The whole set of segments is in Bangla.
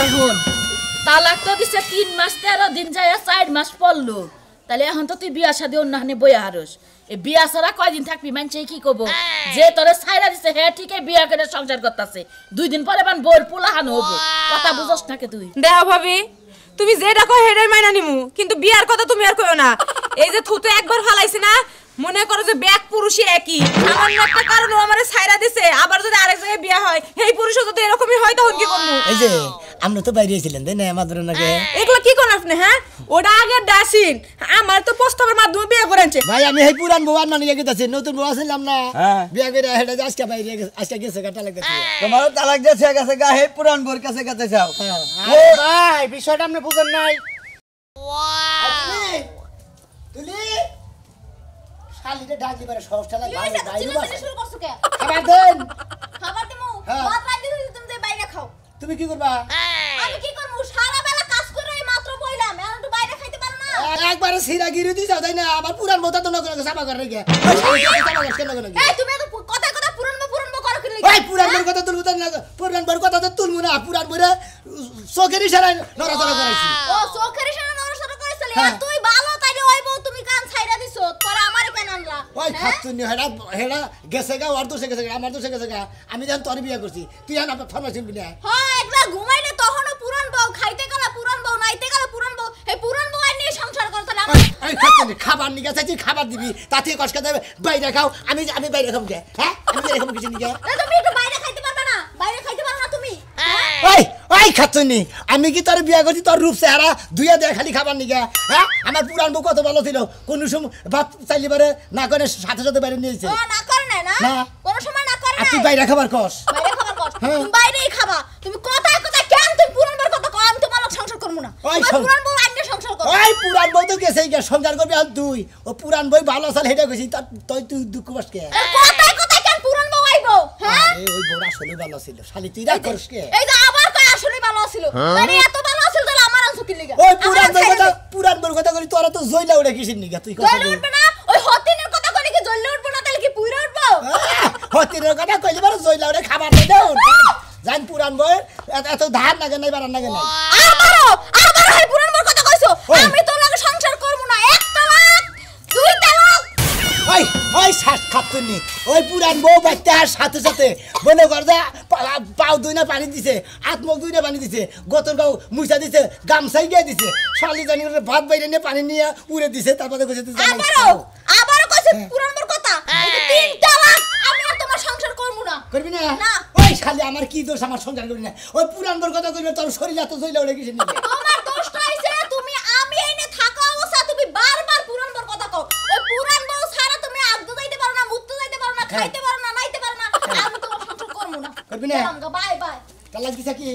এখন তালাক তো দিছে 3 মাস 13 দিন যায় 4 মাস পড়লো তাহলে এখন তো তুই বিয়া শাদী অন্যখানে বইয়া হারস এই বিয়া ছাড়া কয়দিন থাকবি মানছে কি কব যে তোরে ছাইরা দিছে হে ঠিকই বিয়া করে সংসার করতেছে 2 দিন পরে বান বোর পোলাহান হবো কথা বুঝছ না কে তুই দেও ভাবি তুমি যেটা কই হেডাই মাইনা নিমু কিন্তু বিয়ার কথা তুমি আর কইও না এই যে থুতু একবার ফালাইছি না মনে করো যে ব্যাক পুরুষই একই সামান্য একটা কারণে আমারে ছাইরা দিছে আবার যদি আরেক জায়গায় বিয়া হয় এই পুরুষও যদি এরকমই হয় তখন কি করব এই যে আমরা তো বাইরে ছিলেন তাই না আমাদের নাকি এগুলা কি কোন আপনি হ্যাঁ ওটা আগে ডাসিন আমার তো প্রস্তাবের মাধ্যমে বিয়ে করেছে ভাই আমি এই পুরান বউ আর নানি গেতাছি নতুন বউ ছিলাম না বিয়া করে হেডা আজকে বাইরে আজকে গেছে কাটা লাগতেছে তোমার তালাক দিয়েছে গেছে গা হে পুরান বোর কাছে গেতে চাও ও ভাই বিষয়টা আপনি বুঝেন নাই তুলি শালিতে ডাকি পারে সবটা লাগে বাইরে বাইরে শুরু করছো কে খাবার দেন খাবার দিমু ভাত রাখি দিছি তুমি বাইরে খাও তুমি কি করবা আমি কি করব সারা বেলা কাজ করে মাত্র কইলাম এখন একটু বাইরে খাইতে পারো না একবার সিরা গিরি দি যাও তাই না আবার পুরান বউটা তো নগর সাবা করে রেখে এই তুমি তো কথা কথা পুরান বউ করো কি ভাই পুরান বউর কথা তুলবো না পুরান বউর কথা তো তুলবো না পুরান বউরে চোখের ইশারায় নড়াচড়া করাইছি ও চোখের ইশারায় নড়াচড়া করাইছলি তুই ভালো তাইলে ওই বউ তুমি কান ছাইরা দিছো তোরা আমারে কেন আনলা ওই খাতুনি হেডা হেডা গেছে গা ওর দোষে গেছে আমার দোষে গেছে গা আমি যখন তোর বিয়ে করছি তুই এখন আপনার ফরমাইছিস না হ্যাঁ একলা ঘুমাইলে তখনও পুরান বউ খাইতে গেলে পুরান বউ নাইতে গেলে পুরান বউ এই পুরান বউ নিয়ে সংসার করতে না এই খাতুনি খাবার নিয়ে গেছে খাবার দিবি তাতে কষ্ট দেবে বাইরে খাও আমি বাইরে খাবো কে হ্যাঁ আমি বাইরে খাবো কিছু নিয়ে তুমি একটু বাইরে খাইতে পারবে না বাইরে খাইতে পারো না তুমি ওই ওই খাতুনি আমি কি তোর বিয়ে করছি তোর রূপ চেহারা দুইয়া দেয় খালি খাবার নিয়ে হ্যাঁ আমার পুরান বউ কত ভালো ছিল কোন সময় ভাত চাইলি পারে না করে সাথে সাথে বাইরে নিয়েছে না করে না না কোন সময় না করে না তুই বাইরে খাবার কস বাইরে খাবার কস তুমি বাইরেই খাবা তুমি কথায় কথায় কেন তুমি পুরান বউর কথা কও আমি তোমার সংসার করব না পুরান বউ আইনে সংসার করব ওই পুরান বউ তো গেছেই গে সংসার করবি আর তুই ও পুরান বউ ভালো আছে হেডা কইছি তুই তুই দুঃখ পাস কে কথায় কথায় কেন পুরান বউ আইবো হ্যাঁ এই ওই বউরা আসলে ভালো ছিল শালি তুই রাগ করিস কে এই যে আবার কই আসলে ভালো ছিল মানে এত ভালো ছিল তাহলে আমার আনছো কি লাগা ওই পুরান বউর কথা করি তোরা তো জইলা উড়ে কিসির নিগা তুই কথা জইলা উঠবে না ওই হতিনের কথা করি কি জইলা উঠবো না তাহলে কি পুইরা উঠবো হতিনের কথা কইলে বারে জইলা উড়ে খাবার দে দাও জান পুরান বউ এত ধার লাগে নাই বারান লাগে নাই আবার এই পুরান বউর কথা কইছো আমি তোর লাগে সংসার করব না এক তালাক দুই তালাক ওই ওই শ্বাস খাতুনি ওই পুরান বউ বাচ্চা সাথে সাথে মনে কর যা পাও দুই না পানি দিছে আত্মক দুই না পানি দিছে গোতর গাও মুছা দিছে গামছাই গিয়ে দিছে শালি জানি ভাত বাইরে নিয়ে পানি নিয়ে উড়ে দিছে তারপরে কইছে তুই আবারও কইছে পুরান বউর কথা এই তিন তালাক আমি আর তোমার সংসার করব না করবি না না ওই শালি আমার কি দোষ আমার সংসার করবি না ওই পুরান বউর কথা কইলে তোর শরীর এত জইলা উড়ে গেছে নাকি তোমার দোষটা হইছে তুমি আমি এনে থাকা অবস্থা তুমি বারবার পুরান বউর কথা কও ওই পুরান বউ ছাড়া তুমি আগদো যাইতে পারো না মুক্ত যাইতে পারো না খাইতে পারো না নাইতে পারো না আমি তোমার সংসার করব না করবি না বাই বাই তালাক দিছ কি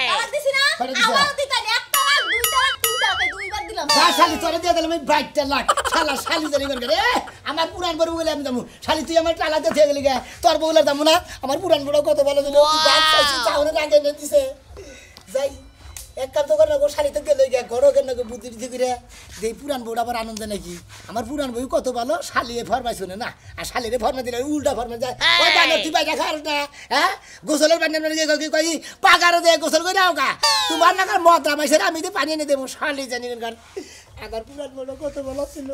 তালাক দিছি না আবার দিতাই এক তালাক দুই তালাক তিন তালাক দুইবার দিলাম যা শালি তোরে দিয়ে দিলাম 22 লাখ শালা শালি জানি করে রে আমার পুরান বউ বলে আমি যাবো শালি তুই আমার টালাতে থেকে গেলি গে তোর বউলে যাবো না আমার পুরান বউ কত ভালো ছিল গাছ চাইছি চাউনে আগে এনে দিছে যাই এক কাম তো করে না গো শালি তো গেলে গে ঘরও কেন বুদ্ধি দিতে করে দেই পুরান বউটা আবার আনন্দ নাকি আমার পুরান বউ কত ভালো শালিয়ে ফরমাই শুনে না আর শালিরে ফরমা দিলে উল্টা ফরমা যায় ওই বানর তুই বাইরে খাস না হ্যাঁ গোসলের বান্না মানে কই পাগারও দে গোসল করে নাও গা তোমার না কার মদ রামাইছে আমি তো পানি এনে দেবো শালি জানি কার আমার পুরান বউটা কত ভালো ছিল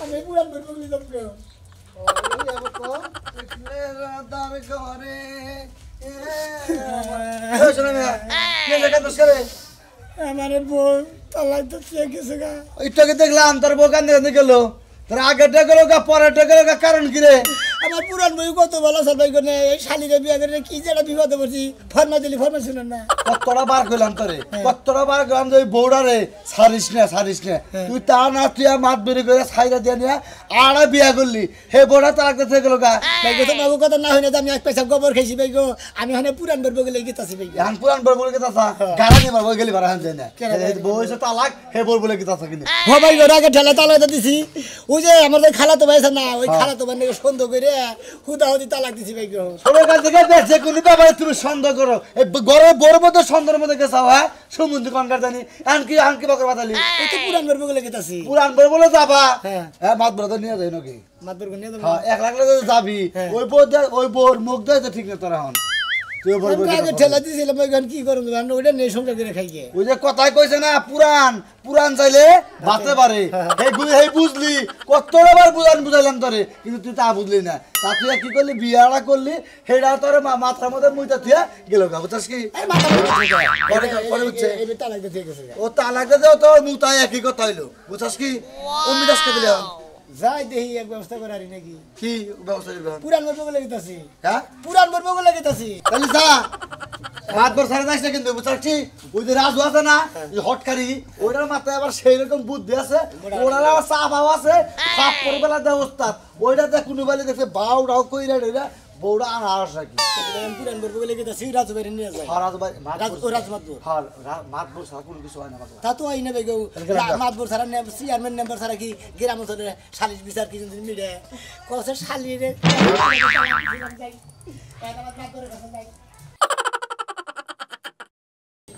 আমি পুরান বউ বলি যাব কেন আমার বউ তালাই তো গেছে গা ওইটাকে দেখলাম তোর বউ কান্দে গেল তোর আগেটা গেল গা পরেরটা গেল গা কারণ কি রে আমার পুরান বউ কত ভালো সবাই করে এই শালিরে বিয়া করে কি যেটা বিপদে পড়ছি ফরমা দিলি ফরমা শুনেন না কতটা বার কইলাম তোরে কতটা বার কইলাম যে বউড়া রে ছাড়িস না তুই তা না তুই মাত বেরি করে ছাইরা দিয়ে নিয়ে আড়া বিয়া করলি হে বউড়া তার কাছে গেল গা ভাইগো তো বাবু কথা না হইনা আমি এক পয়সা গোবর খাইছি ভাইগো আমি হনে পুরান বউ গেলে গিতাছি ভাইগো এখন পুরান বউ বলে গেতাছা গাড়া নিয়ে মারবো গেলি বারা হান যায় না বউ এসে তালাক হে বউ বলে গেতাছা কিন্তু হ ভাইগো আগে ঠেলা তালাক দিছি ওই যে আমাদের খালাতো ভাই আছে না ওই খালাতো ভাই নাকি সন্দেহ করে হুদাহুদি তালাক দিছি ভাইগো সবার কাছ থেকে যে কোনো ব্যাপারে তুমি সন্দেহ করো এই গরম বড় মধ্যে সন্দেহের মধ্যে গেছাও হ্যাঁ সমুদ্র কনকার জানি আনকি বকর বাতালি এই তো পুরান বউ গেলে গিতাছি পুরান বউ বলে যাবা হ্যাঁ মাত বড় নিয়ে যাই নাকি মাত বড় নিয়ে যাবো হ্যাঁ 1 লাখ লাগে যাবি ওই বোর মুখ দেয় তো ঠিক না তোরা হন তুই বল বল আগে ঠেলা দিছিলাম ওইখান কি করব আমরা ওইটা নেই সংসার করে খাইকে ওই যে কথাই কইছে না পুরান চাইলে বাঁচতে পারে এই বুঝলি কতটা বার বুঝাইলাম তোরে কিন্তু তুই তা বুঝলি না তা তুই কি করলি বিয়াটা করলি সেটা তোর মাথার মধ্যে মুইটা তুই গেল গা বুঝছিস কি পরে হচ্ছে এই তালাক দিয়ে গেছে ও তালাক দে তোর মুতাই একই কথা হইলো বুঝছিস কি অমনি দাসকে দিলাম যাই দেখি এক ব্যবস্থা করে আরি নাকি কি ব্যবস্থা করবে পুরান বলবো লাগিতাছি হ্যাঁ পুরান বলবো লাগিতাছি তাহলে যা রাত ভর সারা যাস না কিন্তু বুঝছি ওই যে রাজু আছে না হটকারি ওইটার মাথায় আবার সেই রকম বুদ্ধি আছে ওনার আবার চাপ আছে চাপ করে বেলা দেয় ওস্তাদ ওইটা দেখ কোনো বেলা দেখছে বাউ রাও কইরা ডেরা বউরা আনারস রাখি পুরান বলবো লাগিতাছি রাজু বাইরে নিয়ে যায় রাজু ভাই রাজু মাতবো হ্যাঁ মাতবো সারা কোনো কিছু হয় না তা তো আইনা বেগো মাতবর সারা চেয়ারম্যান মেম্বার সারা কি গ্রাম অঞ্চলে সালিশ বিচার কি জিনিস মিলে কসে শালিরে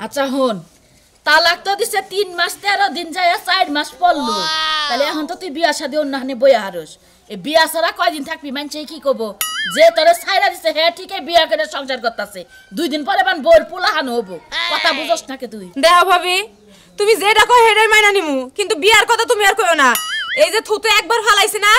আচ্ছা হন তালাক তো দিছে 3 মাস 13 দিন যায় 4 মাস পড়লো তাহলে এখন তো তুই বিয়া শাদী অন্যখানে বইয়া হারস এই বিয়া ছাড়া কয়দিন থাকবি মানছে কি কব যে তোরে ছাইরা দিছে হে ঠিকই বিয়া করে সংসার করতেছে 2 দিন পরে বান বোর পোলাহান হবো কথা বুঝছ নাকি তুই দেহা ভাবি তুমি যেটা কই হেডাই মাইনা নিমু কিন্তু বিয়ার কথা তুমি আর কইও না এই যে থুতু একবার ফালাইছি না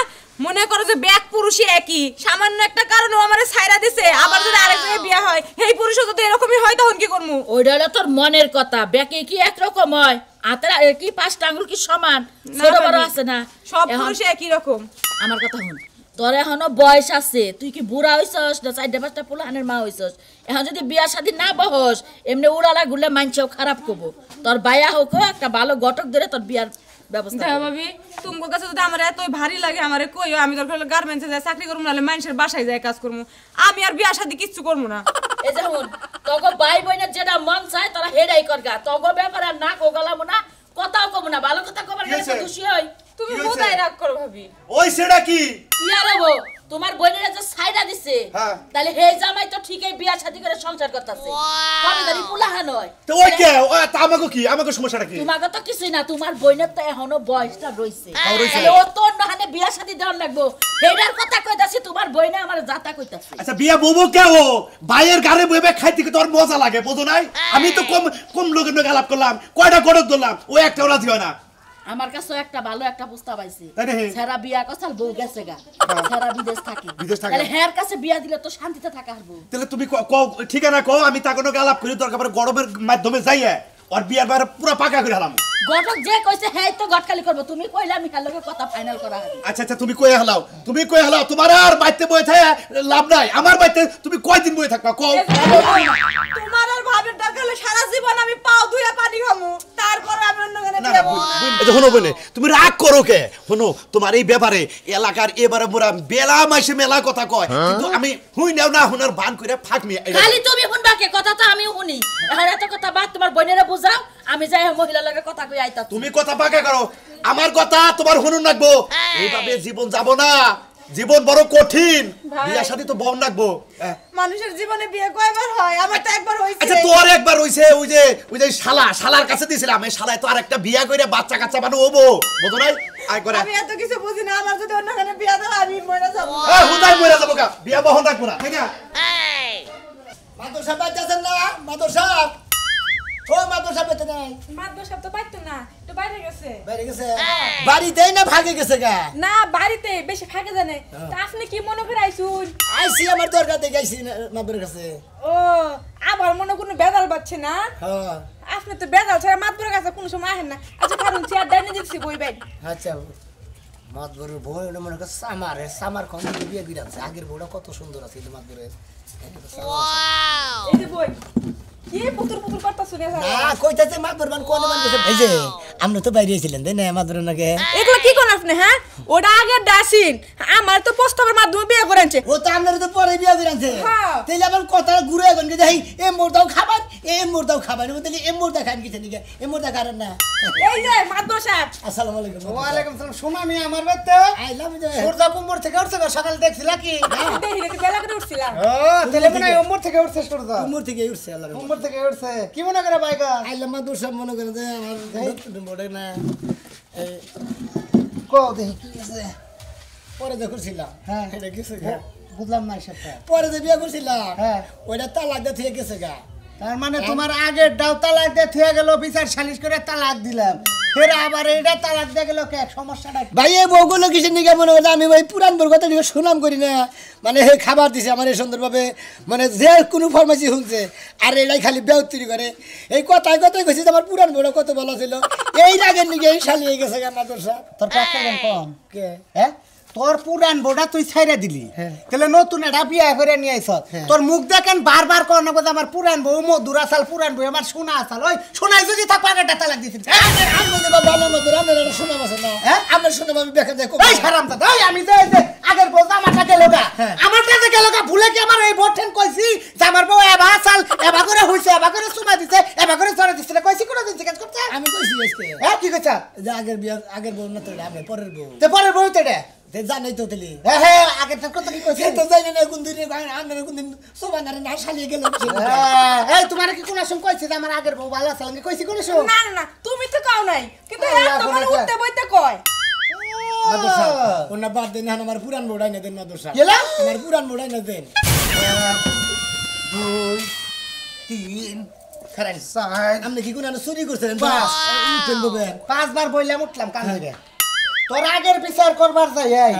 মনে করো যে ব্যাক পুরুষই একই সামান্য একটা কারণে আমারে ছাইরা দিছে আবার যদি আরেক জায়গায় বিয়া হয় এই পুরুষও যদি এরকমই হয় তখন কি করমু ওইটা হলো তোর মনের কথা ব্যাকে কি একরকম হয় আতের কি 5টা আঙ্গুল কি সমান ছোট বড় আছে না সব পুরুষই একই রকম আমার কথা শুন তোর এখনো বয়স আছে তুই কি বুড়া হইছস না 4-5টা পোলাহানের মা হইছস এখন যদি বিয়া শাদী না বহস এমনি উড়ালা গুলে মানছেও খারাপ করবো তোর বায়া হোক একটা ভালো ঘটক ধরে তোর বিয়ার ব্যবস্থা দেহা ভাবি তোমার কাছে যদি আমার এতই ভারী লাগে আমারে কইও আমি দরকার হলে গার্মেন্টসে যাই চাকরি করব নালে মানুষের বাসায় যাই কাজ করব আমি আর বিয়া শাদী কিচ্ছু করব না এই যে শুন তোগো ভাই বোনের যেটা মন চায় তোরা হেডাই করগা তোগো ব্যাপারে না কোগলাম না কথাও কব না ভালো কথা কবার গেলে খুশি হই তুমি বোধাই রাগ করো ভাবি ওই সেটা কি কি আর হবো তোমার বোনেরা যে ছাইরা দিছে তাহলে হে জামাই তো ঠিকই বিয়া শাদী করে সংসার করতেছে কবে জানি পুলাহান হয় তো ওই কে তা আমাকে কি আমাকে সমস্যাটা কি তোমাকে তো কিছুই না তোমার বোনের তো এখনো বয়সটা রইছে তাহলে ও তো অন্যখানে বিয়া শাদী দেওয়ার লাগবো হেডার কথা কইতাছি তোমার বোনে আমার জাতা কইতাছে আচ্ছা বিয়া বউবো কে ও ভাইয়ের গারে বইবে খাইতে কি তোর মজা লাগে বুঝো নাই আমি তো কম লোকের লোক আলাপ করলাম কয়টা গড়ক ধরলাম ও একটা রাজি হয় না আমার কাছে একটা ভালো একটা প্রস্তাব আইছে তাই না? সারা বিয়া কসাল বউ গেছে গা সারা বিদেশ থাকে বিদেশ থাকে। তাহলে হের কাছে বিয়া দিলে তো শান্তিতে থাকা হারবো তাহলে তুমি ঠিকানা কও আমি তা কোনো আলাপ করি দরকার পড়ে গরমের মাধ্যমে যাইয়া ওর বিয়ার বাইরে পুরো পাকা করে হলাম গটক যে কইছে হেই তো গটকালি করব তুমি কইলা আমি কার লগে কথা ফাইনাল করা হবে আচ্ছা আচ্ছা তুমি কই হালাও তোমার আর বাইতে বই থাকে লাভ নাই আমার বাইতে তুমি কয়দিন বই থাকবা কও তোমার আর ভাবের দরকার হলে সারা জীবন আমি পাও ধুইয়া পানি খামু তারপর আমি অন্য গানে না এই যে শোনো বলে তুমি রাগ করো কে শোনো তোমার এই ব্যাপারে এলাকার এবারে মোরা বেলা মাসে মেলা কথা কয় কিন্তু আমি হুই নাও না হুনার ভান কইরা ফাকমি খালি তুমি শুনবা কে কথা তো আমিও শুনি এখন এত কথা বাদ তোমার বোনেরা বুঝাও আমি যাই মহিলা লাগে কথা কই আইতা তুমি কথা পাকা করো আমার কথা তোমার শুনুন রাখবো এইভাবে জীবন যাব না জীবন বড় কঠিন বিয়া শাদী তো বম রাখবো মানুষের জীবনে বিয়ে কয়বার হয় আমার তো একবার হইছে আচ্ছা তোর একবার হইছে ওই যে শালার কাছে দিছিলাম এই শালায় তো আরেকটা বিয়া কইরা বাচ্চা কাচ্চা বানো হবো বুঝো নাই আই করে আমি এত কিছু বুঝি না আমার যদি অন্যখানে বিয়ে দাও আমি মরে যাব হুদাই মরে যাবো কা বিয়া বহন রাখবো না ঠিক আছে মাদ্রাসা বাচ্চাছেন না মাদ্রাসা ও মাদ্রাসা পেতে নাই মাদ্রাসা সব তো পাইতো না একটু বাইরে গেছে বাইরে গেছে বাড়িতেই না ভাগে গেছে গা না বাড়িতে বেশি ফাঁকে জানে তা আপনি কি মনে করে আইছুন আইসি আমার দরকার দেখে আইসি মাদুরের কাছে ও আবার মনে কোনো বেদাল বাচ্ছে না হ্যাঁ আপনি তো বেদাল ছাড়া মাতবরের কাছে কোনো সময় আহেন না আচ্ছা কারণ চেয়ার ডাইনে দিচ্ছি বই বাইর আচ্ছা মাদুরের বই মনে করে সামার কোন বিয়ে বিরাছে আগের বউটা কত সুন্দর আছে কিন্তু মাদুরের এই যে বই কি পুতুর পুতুর কথা শুনে না কইতাছে মাদুর মান কোন মান গেছে এই যে আপনি তো বাইরে ছিলেন তাই না মাদুরের নাকি এগুলো কি কোন আপনি হ্যাঁ ওটা আগে ডাসিন আমার তো প্রস্তাবের মাধ্যমে বিয়ে করেছে ও তো আপনার তো পরে বিয়ে বিরাছে হ্যাঁ। তাইলে আবার কথা ঘুরে এখন যে এই এ মোরদাও খাবার তাহলে এ মোরদা খান কিছু নাকি এ মোরদা খান না এই যে মাদুর সাহেব আসসালামু আলাইকুম ওয়ালাইকুম সালাম শোনা আমি আমার বাড়িতে আইলাম যে সূর্যা কুমোর থেকে উঠছে সকাল দেখছিলা কি দেখি দেখি বেলা করে উঠছিলাম ও তাহলে মনে হয় ওমর থেকে উঠছে সূর্যা কুমোর থেকে উঠছে আল্লাহ ওমর থেকে উঠছে কি মনে করে বাইকা আইলাম মাদুর সব মনে করে যে আমার বড় না কো দেখি কি আছে পরে দেখছিলাম হ্যাঁ। এটা কিছু বুঝলাম না সেটা। পরে যে বিয়ে করছিলাম হ্যাঁ। ওইটা তালাক দিয়ে থেকে গেছে গা। তার মানে তোমার আগের ডাও তালাক দিয়ে থুয়ে গেল, বিচার সালিশ করে তালাক দিলাম, ফের আবার এইটা তালাক দিয়ে গেল, কে সমস্যাটা কি? ভাই এই বউগুলো কিসের নিকে মনে করছে আমি ওই পুরান বউর কথা নিয়ে সুনাম করি না, মানে হে খাবার দিছে আমার এই সুন্দরভাবে, মানে যে কোনো ফরমাইশি শুনছে আর এটাই খালি বেউত্তরি করে। এই কথায় কথায় কইছি যে আমার পুরান বউটা কত ভালো ছিল, এই রাগের নিকে এই শালিয়ে গেছে গা মাদর সাহেব। তোর কাছে কম কে হ্যাঁ, তোর পুরান বউটা তুই ছাইরা দিলি, হ্যাঁ। তাহলে নতুন এটা বিয়ে করে নিয়ে আইছ। তোর মুখ দেখেন বারবার কর না বলে আমার পুরান বউ মধুর আসাল, পুরান বউ আমার সোনা আসাল। ওই সোনাই যদি থাক আগেরটা তালাক দিছিস। ভালো মতো আপনার শোনাম আছে না, হ্যাঁ? আপনার শুনে আমি দেখা যায় এই হারাম দাদা, এই আমি যে এই যে আগের বউ আমারটা গেল গা, আমারটা যে গেল গা, ভুলে কি আমার এই বটেন কইছি যে আমার বউ এবা আসাল, এবা করে হইছে, এবা করে সোনা দিছে, এবা করে চড়া দিছে, কইছি কোন দিন জিজ্ঞেস করতে? আমি কইছি আজকে হ্যাঁ কি কইছা? যে আগের বউ না তো এটা আমার পরের বউ, তে পরের বউ তেডে জানাই তো তেলি হ্যাঁ হ্যাঁ আগেরটার কথা কি কইছিস? সে তো জানি না কোন দিন আপনার কোন দিন সোবানারে না শালিয়ে গেল। এই তোমার কি কোন সময় কইছিস যে আমার আগের বউ ভালো আছে? কইছি কোন সময়? না না না তুমি তো কাও নাই, কিন্তু আল্লাহ এত মানে বলে উঠতে বইতে কয়। মাদরসা ওনা বাদ দেন, আমার পুরান বউড়াই না দেন মাদরসা, গেলা? আমার পুরান বউড়াই না দেন। 2 3 খারাই সাইড আপনি কি কোন চুরি করছেন? বাস। উঠেন ববেন 5 বার বইলাম উঠলাম কান ধরে। তোর আগের বিচার করবার যাই এই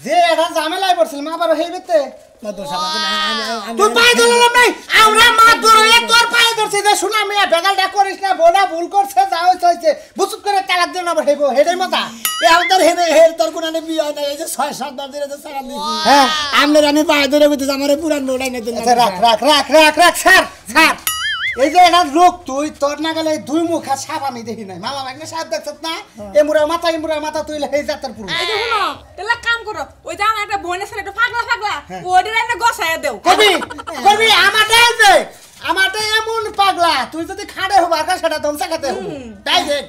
যে এটা ঝামেলায় পড়ছিল মা বারো হেইবেতে মাদরসা তুই পায়ে ধরলাম নাই, আমরা মা ধরে তোর পায়ে ধরছি যে শুনা মিয়া বেগালটা করিস না, বোনা ভুল করছে, যা হইছে বুঝুক করে তালাক দিন আবার হেইবো, হেডের মতা। আমাদের হেনে হের তোর কোন বিয়ে হয় না, এই যে 6-7 বার ধরে সারা দিছি। হ্যাঁ আপনার আমি পায়ে ধরে কইতেছি আমার পুরান বউড়াই না দেন। আচ্ছা রাখ রাখ রাখ রাখ রাখ স্যার স্যার, এই যে এটা লোক তুই তোর না গেলে 2 মুখা সাপ আমি দেখি নাই, মামা ভাগ্নে সাপ দেখছ না? এমুরা মাথা তুই এই জাতের পুরো এই দেখো না, তাহলে কাম করো, ওই যে আমার একটা বোনের সাথে একটা পাগলা পাগলা ওদের এনে গছায়া দেও। কবি কবি আমারটাই দে, আমারটা এমন পাগলা তুই যদি খাড়ে হবা আর সেটা দমসা খেতে হবে তাই দেখ।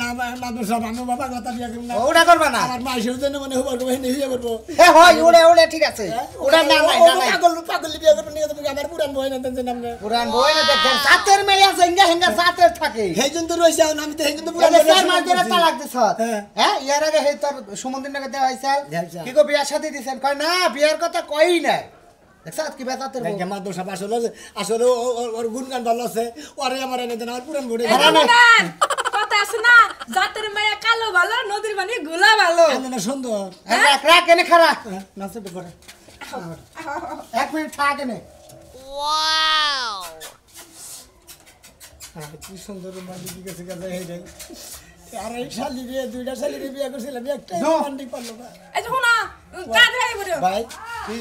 না মাদরসা আমি বাবা কথা বিয়ে করব না, ওটা করবা না, আমার মাইশের জন্য মনে হবার কো হেনে হিয়ে করব। হ্যাঁ হয় ওরে ওরে ঠিক আছে, ওটা না নাই না নাই পাগল বিয়ে করব নিয়ে তুমি আমার পুরান বউ না দেন আপনি। পুরান বই না দেখেন জাতের মেয়া জেঙ্গা হেঙ্গা জাতের থাকে। হেই জন্য রইছে আমি তো হেই জন্য পুরান তাহলে 4 মাস ধরে তালাক দিছ? হ্যাঁ। হ্যাঁ ইয়ার আগে হে তোর সুমন্দির নাকি দেওয়া হইছে? দেওয়া কি গো বিয়ার সাথে দিছেন? কয় না বিয়ার কথা কই না। দেখছ কি বেজাতের বউ। দেখে মাদরসা আসলে ওর গুণগান ভালো আছে, ওরে আমার এনে দেন আমার পুরান বউ। এই দেখো না, কথা আছে না, জাতের মায়া কালো ভালো, নদীর পানি গোলা ভালো। না সুন্দর রাখ রাখ এনে খারা নাচে করে 1 মিনিট থাক এনে। কি সুন্দর মাঝে দিকে গেছে হেই রে। আর এই শালি বিয়ে দুইটা শালি বিয়ে করছিলাম, একটা মান্ডি পারলো না। এই দেখো না, কাঁধে আই পড়ো। ভাই কি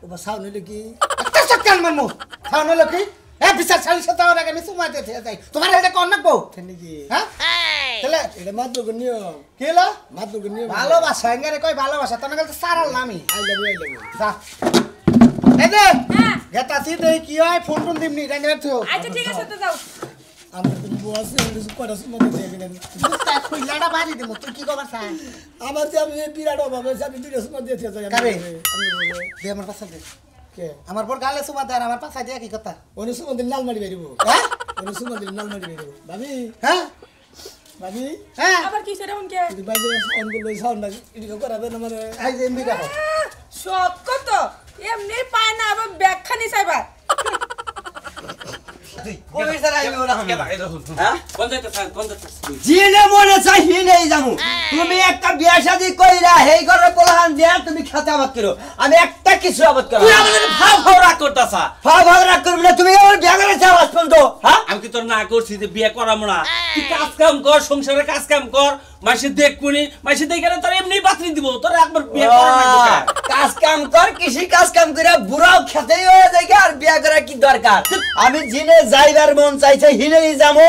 ওবা সাউন্ড হইলো কি? একটা চটকান মারমু খাওন হলো কি? এ বিচার সালিশ সাথে আর আগে আমি সুমা দিতে যাই, তোমার এটা কোন নাকবো? নাকি হ্যাঁ তাহলে এটা মাদুর নিয়ম, কি হলো? মাদুর নিয়ম। ভালোবাসা এঙ্গারে কই ভালোবাসা তোর গেল সারাল নামি আই লাভ ইউ। যা এই দে হ্যাঁ গেতাছি দেই কি হয় ফোন ফোন দিমনি রেঙ্গারে থো আচ্ছা ঠিক আছে, তো যাও। আমার তো বউ আছে, কটা সময় দিয়ে গেলেন। বুঝতা খুইলাটা বাড়ি দেবো তুই কি কবার চাই? আমার যে আমি বিরাট অভাব হয়েছে, আমি দুইটা সময় দিয়েছি। কারে? দে আমার পাশে দে। কে আমার পর গালে সুমা দে আর আমার পাশে দিয়া কি কথা? অনেক সময় দিন লাল মারি বেরিব, হ্যাঁ অনেক সময় দিন লাল মারি বেরিব। ভাবি হ্যাঁ ভাবি হ্যাঁ আবার কি সেটা কে? যদি বাইরে সাউন্ড করলে সাউন্ড এদিকে করাবেন আমার। এই যে এমবি রাখো শখ কত এমনি পায় না, আবার ব্যাখ্যানি চাইবা। জিনে মনে চাই হিনেই যামু। তুমি একটা বিয়া শাদী কইরা হেই ঘরে পোলাহান দিয়া তুমি খাতে আবাদ করো, আমি একটা কিছু আবাদ করো। তুই আমাদের ভাব ভাব রাগ করতাছা। ভাগ রাখ করবি না, তুমি আমার বিয়া করে চাও আজ পর্যন্ত। হ্যাঁ আমি কি তোর না করছি যে বিয়ে করাবো না? তুই কাজ কাম কর, সংসারে কাজ কাম কর, মাসে দেখবনি, মাসে দেখে তোর এমনি বাতরি দিব, তোর একবার বিয়ে করা লাগবে না। কাজ কাম কর, কৃষি কাজ কাম করে বুড়াও খেতেই হয়ে যায় আর বিয়া করা কি দরকার? আমি জিনে যাইবার মন চাইছে হিনেই যাবো,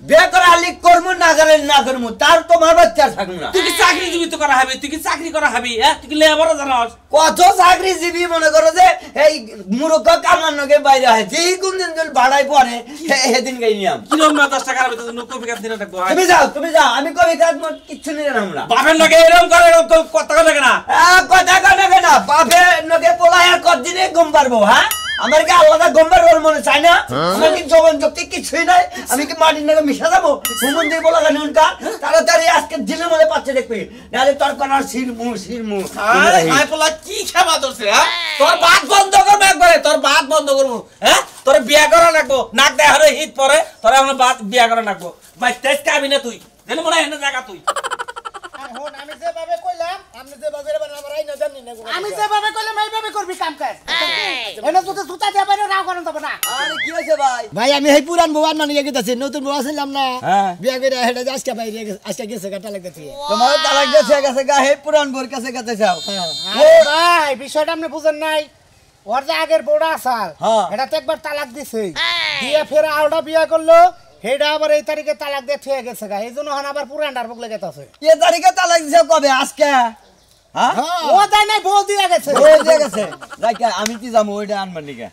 বিয়া করা আলি করবো না গেলে না করবো, তার তোমার বাচ্চা থাকবো না। তুই কি চাকরিজীবী তো করা হবে? তুই কি চাকরি করা হবে? হ্যাঁ, তুই কি লেবার জানাস? কত চাকরিজীবী মনে করো যে এই মূর্খ কামান্নকে বাইরে হয়, যেই কোন দিন ভাড়ায় পড়ে সেদিন গাই নিয়াম। কিরম না 10 টাকা হবে তো কপি কাজ দিনে থাকবো। তুমি যাও আমি কবি কাজ কিচ্ছু নিয়ে না। বাপের লোকে এরকম করে কথা কথা না, কথা কানে না, বাপের নকে পোলায় আর কদিনে ঘুম পারবো? হ্যাঁ আমার কি আলাদা গম্বার ওর মনে চাই না আমার কি জবান শক্তি কিছুই নাই আমি কি মাটির নাকে মিশা যাবো হুমন দিয়ে বলা গানি উনকা তাড়াতাড়ি আজকে দিনের মধ্যে পাচ্ছে দেখবি নাহলে তোর কোনার শিরমু আরে আই পোলা কি খাবা ধরছে হ্যাঁ তোর বাত বন্ধ করবে একবারে তোর বাত বন্ধ করবো হ্যাঁ তোর বিয়া করা লাগবো নাক দেয় হরে হিট পরে তোর আমরা বাত বিয়া করা লাগবো ভাই তেজ খাবি না তুই জানি মনে হয় না জায়গা তুই আমি যেভাবে কইলাম আপনি যেভাবে আমার আইনা জানি না আমি যেভাবে কইলাম এইভাবে করবি কাম কাজ এনে যদি জুতা দিয়ে বাইরে রাও করেন তবে না আরে কি হইছে ভাই ভাই আমি এই পুরান বউ আর নানিয়ে গেছি নতুন বউ আসলাম না বিয়া করে হেডা আজকে বাইরে আজকে গেছে গাটা লাগতেছে তোমার তালাক গেছে গেছে গা হে পুরান বোর কাছে কাছে যাও ভাই বিষয়টা আপনি বুঝেন নাই ওর যে আগের বউটা আসাল এটা তো একবার তালাক দিছে দিয়ে ফের আলটা বিয়া করলো হেডা আবার এই তারিখে তালাক দিয়ে থুয়ে গেছে গা এইজন্য হন আবার পুরানটার বুক লেগেছে এই তারিখে তালাক দিছে কবে আজকে হ্যাঁ ও তাই নাই বউ দিয়ে গেছে রাইকা আমি কি যাবো ওইটা আনবার নিকে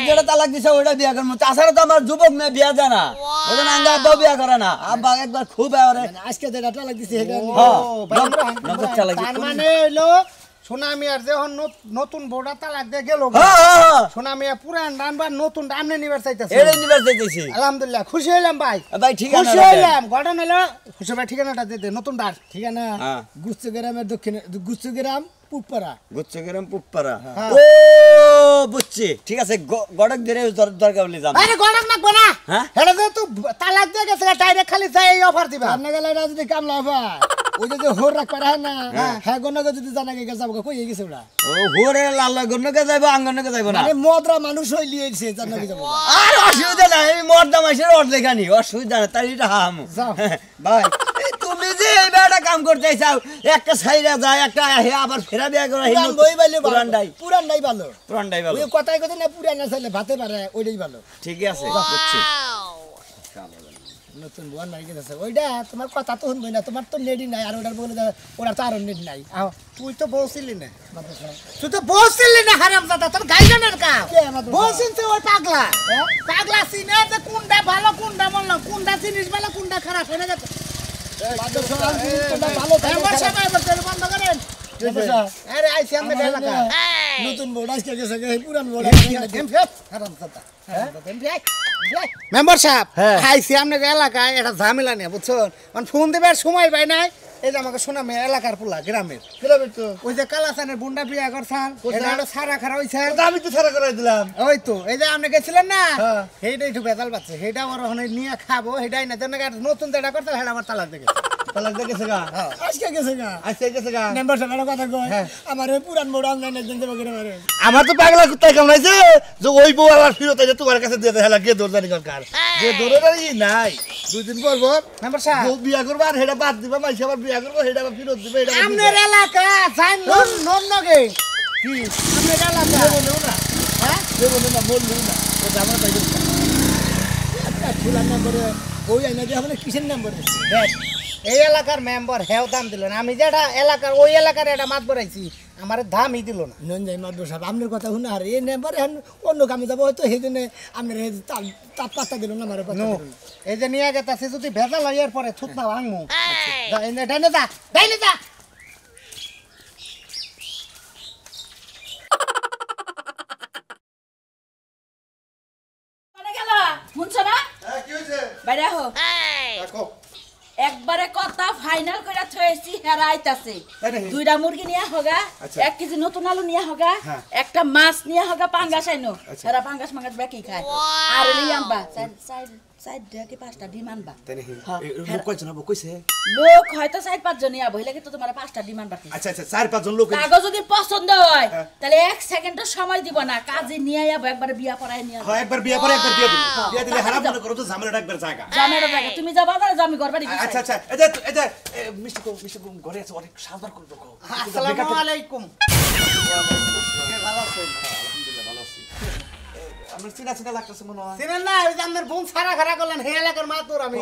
যেটা তালাক দিছে ওইটা বিয়া করবো তাছাড়া তো আমার যুবক মেয়ে বিয়া যায় না ওই আঙ্গা আব্বাও বিয়া করে না আব্বা একবার খুব আজকে যেটা তালাক দিছে হেডা তার মানে হইলো সোনামি আর যখন নতুন বউটা তালাক দিয়ে গেল সোনামি পুরান রানবার নতুন আমনে নিবার চাইতেছে এর নিবার চাইতেছি আলহামদুলিল্লাহ খুশি হইলাম ভাই ভাই ঠিক আছে খুশি হইলাম ঘটনা হলো খুশি ভাই ঠিকানাটা দে নতুন ডার ঠিকানা গুচ্ছগ্রামের দক্ষিণে গুচ্ছগ্রাম পুপপাড়া গুচ্ছগ্রাম পুপপাড়া ও বুঝছি ঠিক আছে গড়ক ধরে দরকার বলে যাম আরে গড়ক না গোনা হেডা যে তুই তালাক দিয়ে গেছে ডাইরেক্ট খালি যাই এই অফার দিবা আপনি গেলে রাজনীতি কামলা হবে ওই যে হোর রাখ পারে না হ্যাঁ গণকে যদি জানা গেছে যাবো কই গেছে ওরা ও হোরে লাল গণকে যাইবো আঙ্গনকে যাইবো না আরে মদরা মানুষ হইলি হইছে জানা গেছে আর অসুবিধা নাই আমি মর্দা মাসের অর্ধেক আনি অসুবিধা নাই তাই এটা হাম ভাই তুমি যে এই বেটা কাম করতে চাও একটা ছাইরা যায় একটা হে আবার ফেরা বিয়া করে পুরান বই বাইলে পুরানটাই ভালো পুরানটাই ভালো ওই কথাই কথা না পুরান না চাইলে ভাতে পারে ওইটাই ভালো ঠিকই আছে বুঝছি নতুন বউ নাই গেছে ওইটা তোমার কথা তো শুনবই না তোমার তো নেডি নাই আর ওটার বলে ওটার তো আর নেডি নাই তুই তো বলছিলি না তুই তো বলছিলি না হারামজাদা তোর গাইজনের কা বলছিস তো ওই পাগলা পাগলা সিনে যে কোনটা ভালো কোনটা মন্দ কোনটা জিনিস ভালো কোনটা খারাপ হয়ে গেছে ভালো এবার সবাই এবার বন্ধ করেন আরে আইছি আমরা এলাকা নতুন বউ আজকে গেছে পুরান বউ হারামজাদা মেম্বার সাহেব আইছি আপনার এলাকায় এটা ঝামেলা নিয়ে বুঝছেন মানে ফোন দেবার সময় পাই নাই এই যে আমাকে শোনা মেয়ে এলাকার পোলা গ্রামের তো ওই যে কালাসানের বুন্ডা বিয়া করছেন সারা খারা হইছে আমি তো সারা করাই দিলাম ওই তো এই যে আপনি গেছিলেন না সেইটাই একটু বেতাল পাচ্ছে সেইটা আমার ওখানে নিয়ে খাবো সেটাই না তেমন নতুন যেটা করতে সেটা আমার তালাক দেখে তালাক গেছে গা আজকে গেছে গা মেম্বার সাহেবের কথা কয় আমার ওই পুরান বড় অনলাইন একজন দেবো করে মারে আমার তো পাগলা কুত্তায় কামড়াইছে যে ওই বউ আবার ফিরত এসে তোমার কাছে দিয়ে হেলা কে দৌড় জানি কার যে দৌড়ে নাই 2 দিন পর মেম্বার সাহেব বউ বিয়া করবা আর হেটা বাদ দিবা মাইছে আবার বিয়া করবো হেটা আবার ফিরত দিবে এটা আপনার এলাকা যাই নন নগে কি আপনার এলাকা বললো না বললো না বললো না ও জামার পাইল একটা ফুলার নম্বরে বই আইনা দিয়ে আমাদের কিসের নম্বরে এই এলাকার মেম্বার হেও দাম দিল না আমি যেটা এলাকার ওই এলাকার এটা মাত বড়াইছি আমার দামই দিল না নন যাই মাদ্র সাহেব আপনার কথা শুনে আর এই নাম্বার এখন অন্য কামে যাবো হয়তো সেই জন্য আপনার তাপ পাত্তা দিল না আমার এই যে নিয়ে গেছে যদি ভেজাল হয় এর পরে থুত না ভাঙমু ডাইনে যা ডাইনে যা শুনছো না বাইরে আহো একবারে কথা ফাইনাল করে থয়েছি হেরা আইতাছে 2টা মুরগি নিয়ে হোগা 1 কেজি নতুন আলু নিয়ে হোগা একটা মাছ নিয়ে হোগা পাঙ্গাস আইনো হেরা পাঙ্গাস মাঙ্গাস বেকি খায় আর লিয়াম্বা সাইড দেখে 5টা ডিম আনবা লোক কয়জন হবে কইছে লোক হয়তো 4-5 জন আইবো হইলে তো তোমার 5টা ডিম আনবা আচ্ছা 4-5 জন লোক কাগজ যদি পছন্দ হয় তাহলে 1 সেকেন্ডও সময় দিব না কাজে নিয়ে আইবো একবার বিয়া পড়ায় নিয়ে হ্যাঁ একবার বিয়া পরে একবার বিয়া দিলে হারাম মনে করো তো ঝামেলাটা একবার জায়গা তুমি যাবা না আমি ঘর বাড়ি আচ্ছা এই যে মিষ্টি কম ঘরে আছে অনেক সাবধান করে দেখো আসসালামু আলাইকুম ভালো আছি আলহামদুলিল্লাহ ভালো আছি আমার চিনা লাগতেছে মনে হয় চিনেন না ওই যে আপনার বোন সারা খারা করলেন হে এলাকার মাতুর আমি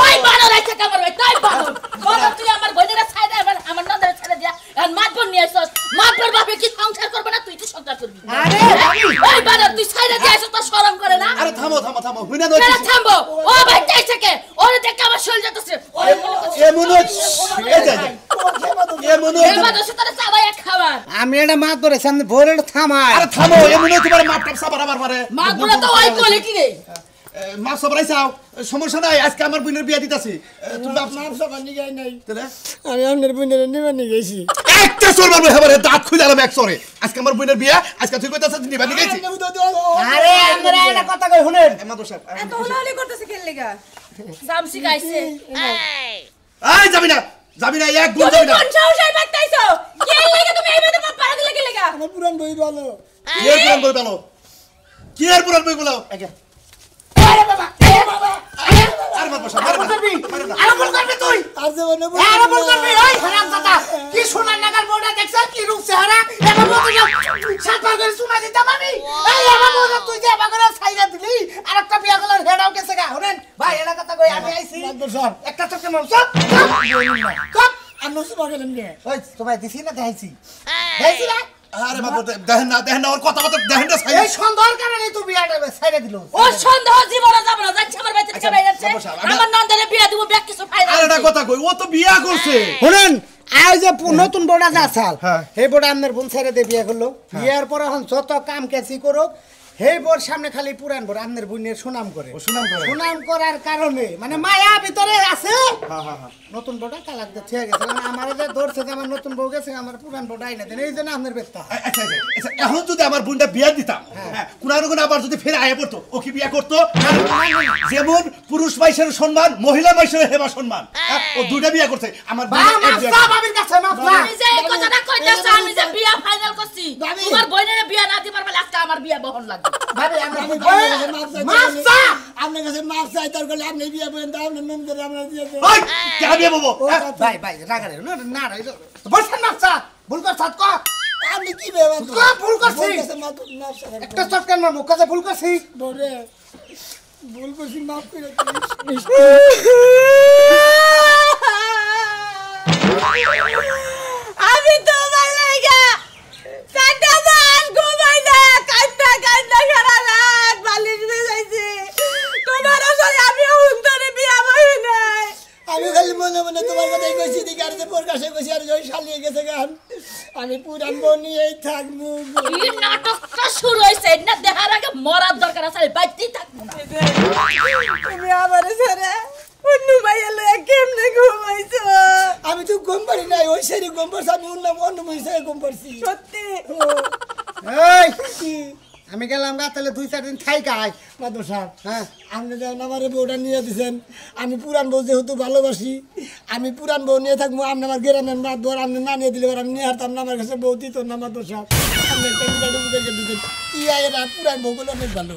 ওই বানর আইছে কামর ভাই তাই বানর তুই আমার বইনেরা ছাইড়া আমার নন্দরে ছেড়ে দিয়া আর মাতবন নিয়ে আসছস মাতবর বাপে কি সংসার করবে না তুই তো সংসার করবি আরে ওই বানর তুই ছাইড়া দিয়ে আসছস তো শরম করে না আরে থামো হুইনা নই থামবো ও ভাই তাই থেকে ওরে দেখে আমার শরীর যাচ্ছে এ মনোজ এই যে এ মনোজ এ বাদে তোরে চাবাই খাবার আমি এটা মাছ ধরে সামনে ভোরে থামাই আরে থামো এমনি তোমার মাপটা সাবার আবার মারে মাগুরা তো ওই কোলে কি রে মাপ সাবরাই চাও সমস্যা নাই আজকে আমার বোনের বিয়া দিতাছি তুমি আপনার সবার নিগাই নাই তাহলে আমি আপনার বোনের নিবা নিগেছি একটা চোর মারবে এবারে দাঁত খুলে আলাম এক চরে আজকে আমার বোনের বিয়া আজকে তুই কইতাছিস নিবা নিগেছি আরে আমরা এটা কথা কই শুনেন মাদর সাহেব এত হুলাহুলি করতেছে কেন লাগা জামসি গাইছে আই যাবি না এক গুণ যাবি না কোন সাহসে বাইতাইছো কেন লাগা তুমি এইভাবে মাপ পাড়া দিলে কি লাগা আমার পুরান বই ভালো কি এর পুরান বই বলো কি এর পুরান বই বলো আরে বাবা আর মাদর সাহেব মারবে আরে বল করবি তুই আর জীবনে আরে বল করবি ওই হারামজাদা কি সোনার নাগার বউটা দেখছ কি রূপ চেহারা এবার বলতে সাতবার করে শোনা দিতাম আমি এই আমার বউ তুই যে এবার করে ছাইরা দিলি আরেকটা বিয়া করলে হেডাও গেছে গা শুনেন ভাই এটা কথা কই আমি আইছি একটা চোখে মার সব কপ আমি সুবা গেলেন গে ওই তোমায় দিছি না দেখাইছি দেখাইছি না আরে বাবা দেখেন না ওর কথা কথা দেখেন না এই সন্দেহের কারণে তুই বিয়াটা ছাইরা দিল ও সন্দেহ জীবনে যাব না যাচ্ছে আমার বাইতে থেকে বাইরে যাচ্ছে আমার নন্দরে বিয়া দিব ব্যাক কিছু ফায়দা আরে এটা কথা কই ও তো বিয়া করছে শুনেন আজ যে নতুন বড়া যাচাল এই বড়া আপনার বোন ছেড়ে দিয়ে বিয়ে করলো বিয়ের পর এখন যত কাম কাছি করো সেই বোর সামনে খালি পুরান বড় আপনার বোনের সুনাম করে সুনাম করার কারণে মানে মায়া ভিতরে আছে নতুন বড়া তালাক দিয়ে ছেড়ে গেছে আমার যে ধরছে যে আমার নতুন বউ গেছে আমার পুরান বড়া আইনা দেন এই জন্য আপনার বেতা আচ্ছা এখন যদি আমার বোনটা বিয়া দিতাম কোন আবার যদি ফের আয়া পড়তো ও কি বিয়া করতো যেমন পুরুষ মাইসের সম্মান মহিলা মাইসের হেবা সম্মান ও দুইটা বিয়া করছে আমার বাবির কাছে মাফলা আমি যে এই কথাটা কইতাছ আমি যে বিয়া ফাইনাল করছি তোমার বোনের বিয়া না দিবার বেলা আজকে আমার বিয়া বহন লাগবে ভাবি আমরা মাফসা আপনার কাছে মাফ চাই তার গলে আপনি বিয়ে বলেন দাও আপনি মেম করে আমরা দিয়ে দেব ওই কেন বিয়া বাবু ভাই ভাই রাগারে না বলছেন মাফসা ভুল করছ ক আপনি কি ভেবেন ভুল করছি একটা চটকান মার মুখ কাছে ভুল করছি বরে ভুল করছি মাফ করে আমি তোমার লাগা সাদা মাস ঘুমাই না কান্না সারা রাত বালিশ বেজাইছি তোমার আসলে আমি উন্তরে বিয়া বই নাই আমি খালি মনে মনে তোমার কথাই কইছি দিকে আর যে প্রকাশে কইছি আর জয় শালিয়ে গেছে গান আমি পুরান বউ নিয়েই থাকবো এই নাটকটা শুরু হইছে না দেখার আগে মরার দরকার আছে বাইতেই থাকবো না তুমি আমারে ছেড়ে অন্য মাইয়া লইয়া কেমনে ঘুমাইছো আমি তো গম পারি নাই ওই সারি গম পারছি আমি অন্য মহিষায় গম পারছি সত্যি এই আমি গেলাম গা তাহলে 2-4 দিন থাই গাই মাদর সাহেব হ্যাঁ আপনি যখন আমার বউটা নিয়ে দিয়েছেন আমি পুরান বউ যেহেতু ভালোবাসি আমি পুরান বউ নিয়ে থাকবো আপনি আমার গ্রামের মাত ধর আপনি না নিয়ে দিলে আমি নিয়ে হারতাম না আমার কাছে বউ দিত না মাদর সাহেব আপনি একটা দিতেন কি এরা পুরান বউগুলো অনেক ভালো